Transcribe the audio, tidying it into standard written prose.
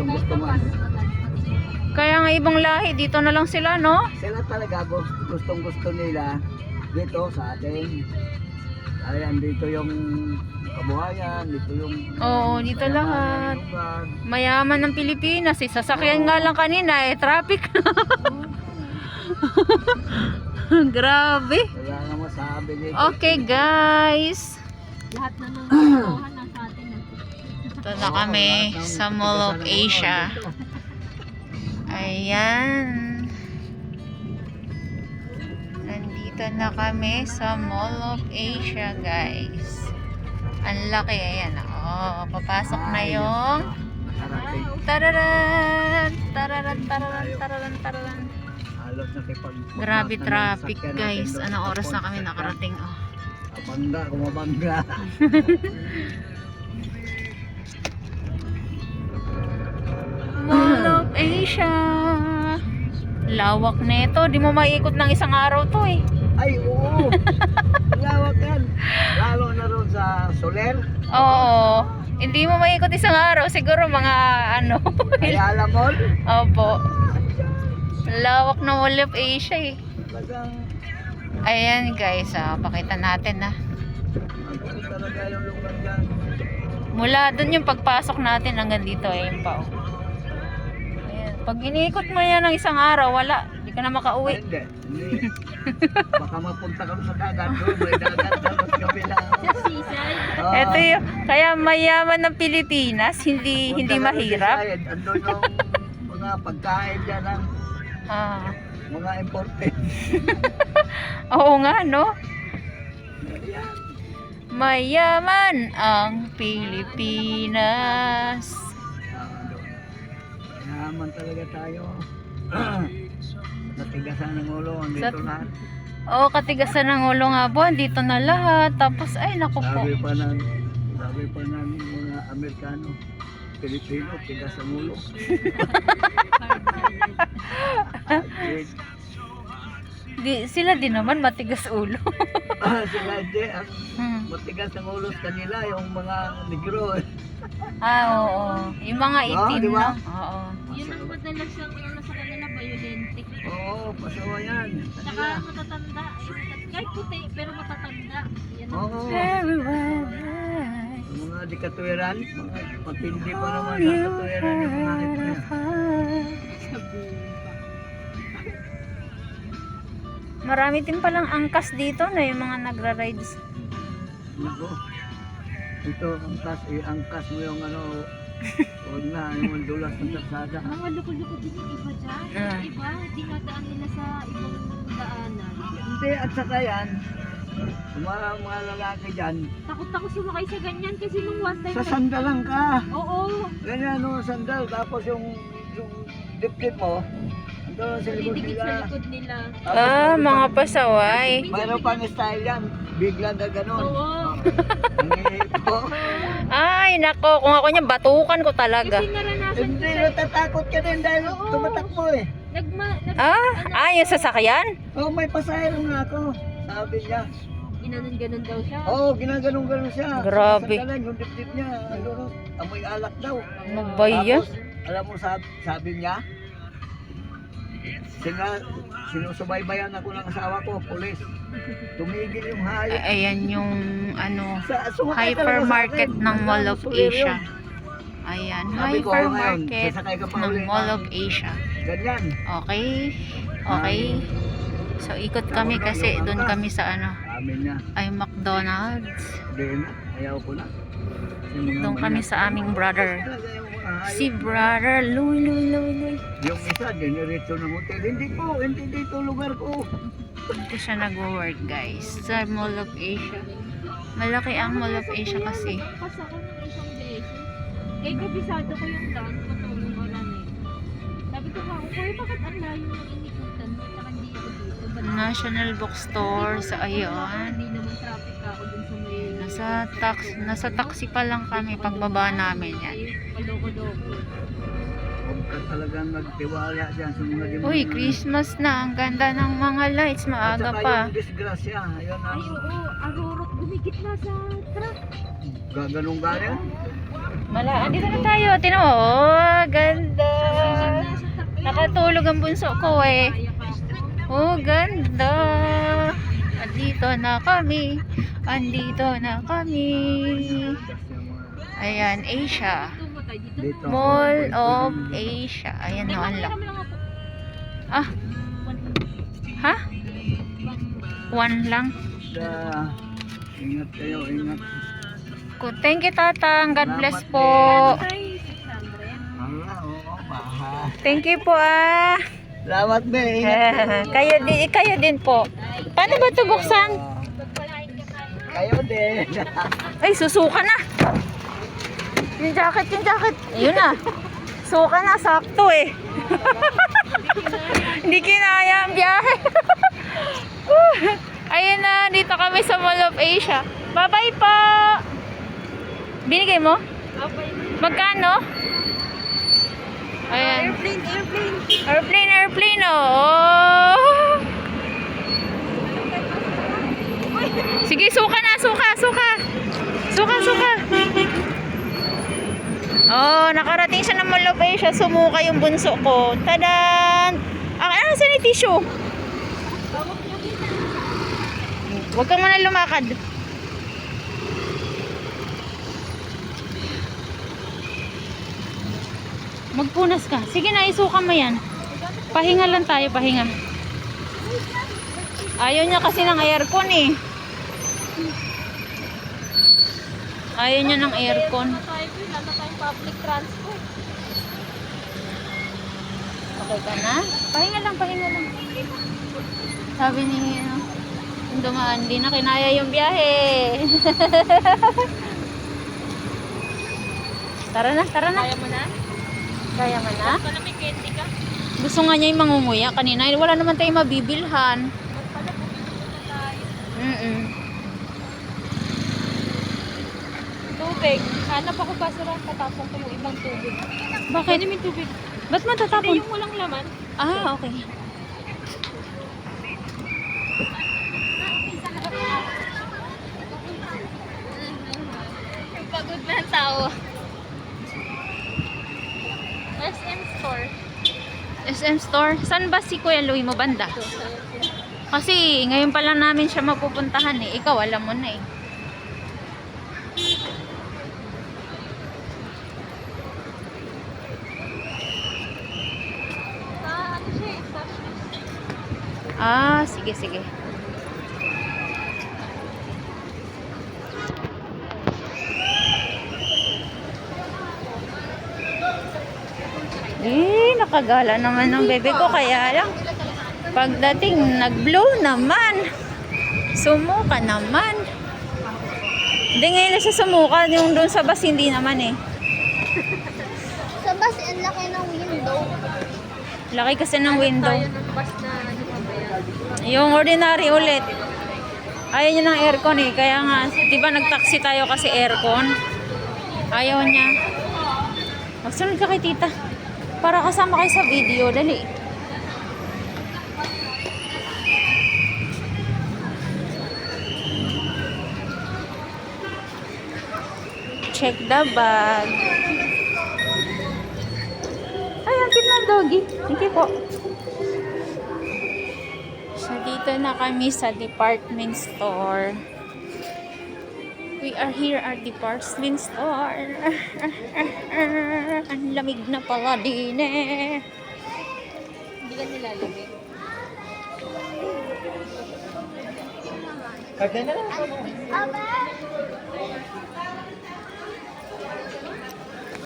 Gusto mo. Kaya nga ibang lahi, dito na lang sila, no? Sila talaga gustong gusto nila dito sa atin. Ayan, dito yung kabuhayan, dito yung Oo, dito lahat. lugar. Mayaman ng Pilipinas, eh. Sasakyan nga lang kanina, eh. Traffic. Grabe. Wala nga masabi dito. Okay, guys. Lahat na ng kalokohan nasa atin. Ito na kami sa Mall of Asia. Ayan. Nandito na kami sa Mall of Asia, guys. Ang laki. Ayan. Oh, papasok na yung tararan, tararan, tararan, tararan, tararan. Halos nakipag... Grabe traffic, guys. Anong oras na kami nakarating? Oh. Abangga, kumabangga. Mall of Asia. Lawak nito. Di mo maiikot ng isang araw to, eh. Ay, oo. Lawak yan. Lalo na ron sa Soler. Oo. Hindi mo maiikot isang araw. Siguro mga ano. Ayala Mall. Opo. Lawak na Mall of Asia, eh. Talagang Ayan, guys. Pakita natin, ha. ano talaga yung lugar dyan. Mula dun yung pagpasok natin hanggang dito. Ayan pa, oh. Ayan. Pag iniikot mo yan ng isang araw, wala. Hindi ka na Ay, makauwi. hindi. Baka mapunta kami sa dagat doon. May dagat dapat kami lang. Seaside. Ito yung, kaya mayaman ng Pilipinas, hindi mahirap. Andun yung mga pagkain dyan ng Ah. mga imported. Oo nga, no? Ayan. Mayaman ang Pilipinas. Yaman talaga tayo. Natigasan ng ulo. Andito Sa- lahat. Oo, katigasan ng ulo nga po. Dito na lahat. Tapos, ay, naku po. Sabi pa ng mga Amerikano, Pilipino, tigas ang ulo. Sila din naman matigas ulo. Sila hindi. Ang matigas ang ulo sa kanila, yung mga negro. Oo. Yung mga itim, di ba? no? Oo. Yun ang madalas yung ano sa kanila, violente. Oo, pasawa yan. Tsaka matatanda. Kahit puti, pero matatanda. Yan ang Oo. Yung mga dikatuweran, mga matindi pa naman sa katuweran yung mga ito. sabi. Marami din palang angkas dito na yung mga nagra-rides. Nako. Ito, angkas mo yung ano, huwag na, yung dulas ng kalsada. Mga loko-loko din yung iba dyan. Ah. Yung iba, dinadaan nila sa ibang daanan. Hindi, at saka yan, mga lalaki dyan, Takot ako sumakay sa ganyan kasi nung one time. sa sandalan ka. Oo. Ganyan, no, sandal, tapos yung dip-dip mo, ando sa likod Didikit sa nila. likod nila. Ah, mga pasaway. Mayroon pang style yan, biglang na gano'n. Oo. Nangihipo. Ay, nako. Kung ako niya, batukan ko talaga. Kasi naranasan ko Hindi, na. natatakot ka din dahil Oo. tumatakbo eh. Yung sasakyan? Oh, may pasahero nga ako. Sabi niya. Ginanon-ganon daw siya. Oo, ginaganon-ganon siya. Grabe. Sa sandalan, yung dip-dip niya, ano, amoy alak daw. Ano ba yan? Tapos, alam mo, sabi niya, sinusubaybayan ako ng asawa ko, pulis. Tumigil yung hayop. Ayan yung ano, Sumakay talaga hypermarket sa akin. ng Mall of Sulir Asia. yun. Ayan, Sabi ko, ngayon, hypermarket sasakay ka pa ng uli. Mall of Asia. Ganyan. Okay? Okay? So, ikot kami kasi doon kami sa ano, Amin niya. ay McDonald's. Hindi na, ayaw ko na. Yung mga Doon kami manyak. sa aming brother. Talaga yung mga hayop. Si brother, luy. Yung isa, generito ng hotel. Hindi dito lugar ko. Dito siya nag-work, guys. Sa Mall of Asia. Malaki ang Mall of Asia kasi. Pas ako ng isang beses. Eh, kabisado ko yung daan. Patulong ko lang eh. Sabi ko ako, Kuya, bakit ang layo ng inikutan mo? Tsaka hindi ako dito. Ba't National Bookstore sa Hindi ayon. naman traffic ako dun sa may... Nasa taxi pa lang kami pagbaba namin yan. Paloko-loko. Huwag ka talagang nagtiwala dyan sa mga demonyo. Uy, Christmas na. Ang ganda ng mga lights. At Maaga saka pa. yung disgrasya. Ayun Ay, ang oo. Arurot gumigit na sa truck. gaganong ganyan. Andito na tayo. Tino, oh, ganda. Natutulog ang bunso ko eh. Kaya ka ako. Oh, ganda. Andito na kami. Andito na kami. Ayan, Asia. Ito mo tayo dito. Dito. Mall of Asia. Ayan Hindi, no, ang marami laki. lang ako. Ah, ha? One lang. Ingat kayo, ingat. Thank you, Tatang. God bless po. Ay, 600. Oo, baha. Thank you po ah. Salamat, be. Ingat kayo din po. Paano ba ito buksan? Kayo din. Ay, susuka na. Yung jacket. Ayun na. Suka na, sakto eh. Hindi kinaya ang biyahe. Ayun na, dito kami sa Mall of Asia. Bye-bye po. Binigay mo? Magkano? Ayan. Airplane, oh. Sige, suka na, suka. Oh, nakarating siya ng Mall of Asia. Sumuka yung bunso ko. Tadan! Saan yung tissue? Huwag kang muna lumakad. Magpunas ka. Sige na, isuka mo yan. Pahinga lang tayo, pahinga. Ayaw niya kasi ng aircon eh. Ayaw niya ng aircon. Wala tayong public transport. Okay ka na? Pahinga lang. Sabi ni, yung dumaan, di na kinaya yung biyahe. Tara na. Kaya mo na? Kaya mo na? Pala may candy ka. Gusto nga niya yung mangunguya kanina. Wala naman tayong mabibilhan. Pala bumili na tayo. Tubig. Hanap ako pa sarang tatapon ko yung ibang tubig. Bakit? Ano may tubig? Ba't Hindi matatapon? yung walang laman. Ah, okay. Yung pagod na ang tao. SM store. SM Store. Saan ba si Kuya Louie mo banda? Kasi ngayon pa lang namin siya mapupuntahan eh. Ikaw alam mo na eh. Ano siya eh? Ah, sige. Nakagala naman ng bebe ko, kaya lang pagdating nag-blow naman. Sumuka naman. Hindi ngayon na siya sumuka, yung doon sa bus hindi naman eh. Sa bus, ang laki ng window. Laki kasi ng window. Tayo ng bus na ano mamaya. Yung ordinary ulit. Ayaw niya ng aircon eh. Kaya nga, di ba nag-taxi tayo kasi aircon? Ayaw niya. Magsunod ka kay tita. Para kasama kayo sa video. Dali. Check the bag. Ay, ang cute ng doggy. Thank you po. So, dito na kami sa department store. We are here at department store. Ang lamig na pala din eh. Hindi ka nilalamig. Kagana lang.